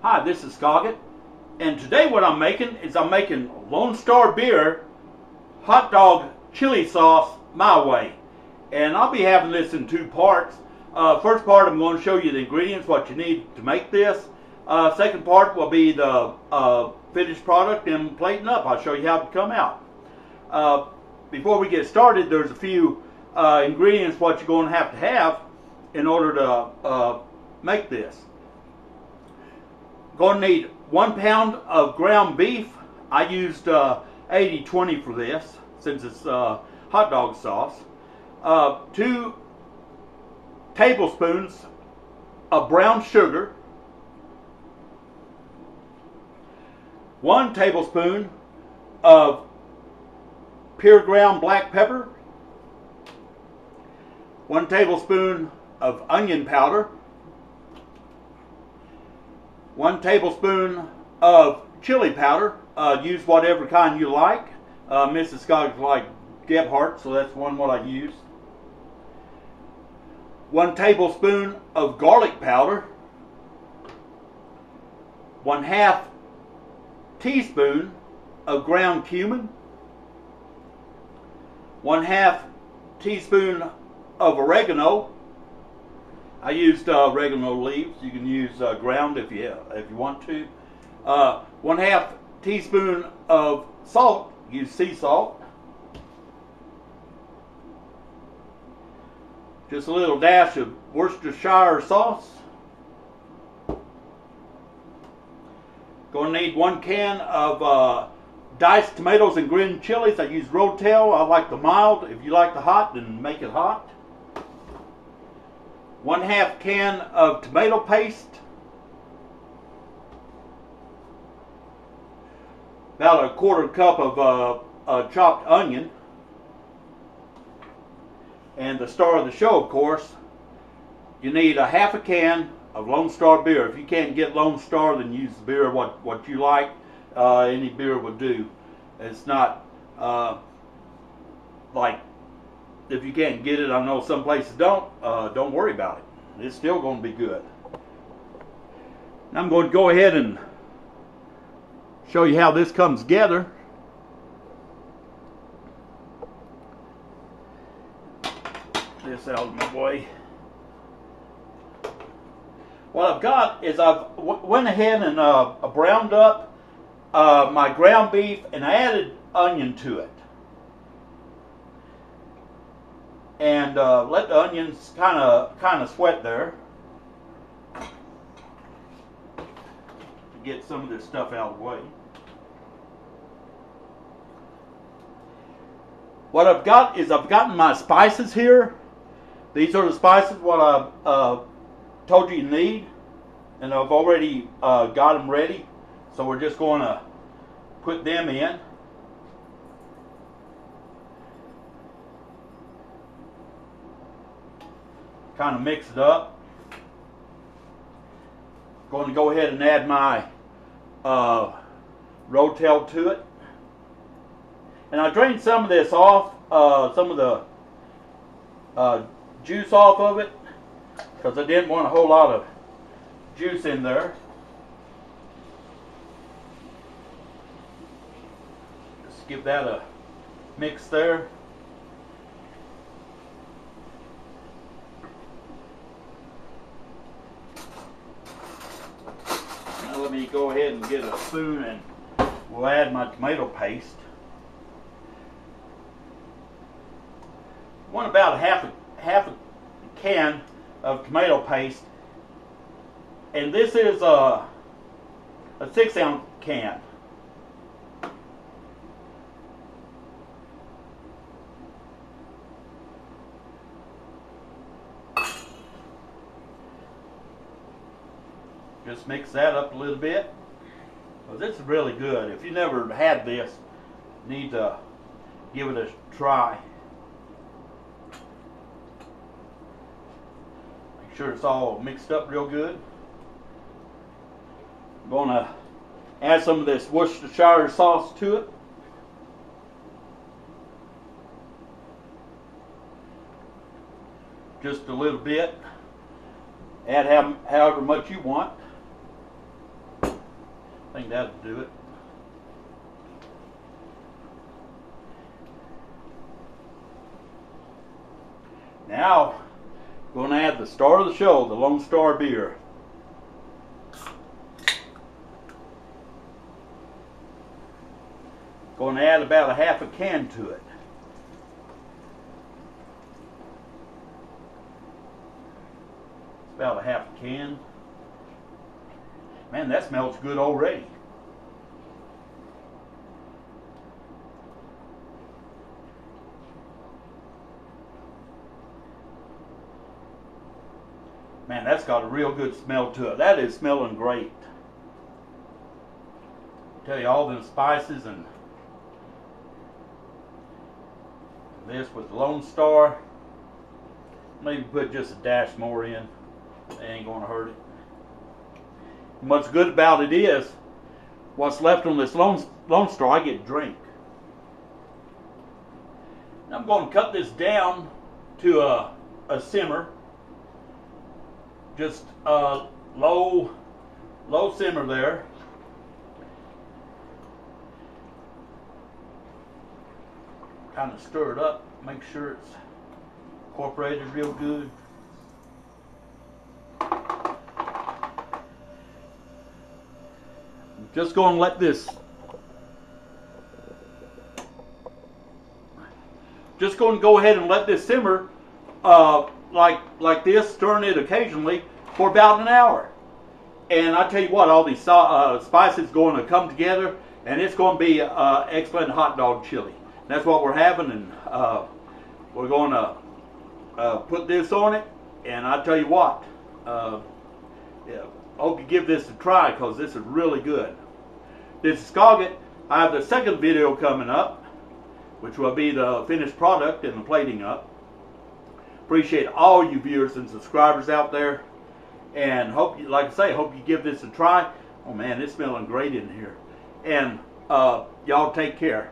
Hi, this is Scoggett, and today what I'm making is Lone Star Beer hot dog chili sauce my way. And I'll be having this in two parts. First part, I'm going to show you the ingredients, what you need to make this. Second part will be the finished product and plating up. I'll show you how it come out. Before we get started, there's a few ingredients what you're going to have in order to make this. Going to need 1 pound of ground beef. I used 80-20 for this since it's hot dog sauce. 2 tablespoons of brown sugar. 1 tablespoon of pure ground black pepper. 1 tablespoon of onion powder. 1 tablespoon of chili powder. Use whatever kind you like. Mrs. Scott like Gebhardt, so that's one what I use. 1 tablespoon of garlic powder. 1/2 teaspoon of ground cumin. 1/2 teaspoon of oregano. I used oregano leaves. You can use ground if you want to. 1/2 teaspoon of salt. Use sea salt. Just a little dash of Worcestershire sauce. Going to need 1 can of diced tomatoes and green chilies. I use Rotel. I like the mild. If you like the hot, then make it hot. 1/2 can of tomato paste. About a 1/4 cup of chopped onion. And the star of the show, of course, you need 1/2 can of Lone Star beer. If you can't get Lone Star, then use the beer what you like. Any beer would do. It's not like if you can't get it. I know some places don't worry about it. It's still going to be good. Now I'm going to go ahead and show you how this comes together. This out of my way. What I've got is I've went ahead and browned up my ground beef, and I added onion to it. And let the onions kind of sweat there to get some of this stuff out of the way. What I've got is I've gotten my spices here. These are the spices what I told you need, and I've already got them ready. So we're just going to put them in. Kind of mix it up. Going to go ahead and add my Rotel to it. And I drained some of this off, some of the juice off of it, because I didn't want a whole lot of juice in there. Just give that a mix there. Now let me go ahead and get a spoon and we'll add my tomato paste. I want about half a can of tomato paste, and this is a 6-ounce can. Just mix that up a little bit. Well, this is really good. If you never had this, you need to give it a try. Sure it's all mixed up real good. I'm going to add some of this Worcestershire sauce to it. Just a little bit. Add however much you want. I think that'll do it. Now, going to add the star of the show, the Lone Star beer. Going to add about a half a can to it. About a half a can. Man, that smells good already. Man, that's got a real good smell to it. That is smelling great. I tell you, all them spices and this with Lone Star. Maybe put just a dash more in. They ain't gonna hurt it. And what's good about it is, what's left on this Lone Star, I get to drink. I'm going to cut this down to a simmer. Just low simmer there. Kind of stir it up, make sure it's incorporated real good. I'm just going to let this. Just going to go ahead and let this simmer like this, stirring it occasionally for about an hour. And I tell you what, all these spices going to come together, and it's going to be excellent hot dog chili. That's what we're having, and we're going to put this on it. And I tell you what, yeah, I hope you give this a try, because this is really good. This is Scoggett. I have the second video coming up, which will be the finished product and the plating up. Appreciate all you viewers and subscribers out there, and hope you, like I say, hope you give this a try. Oh man, it's smelling great in here. And y'all take care.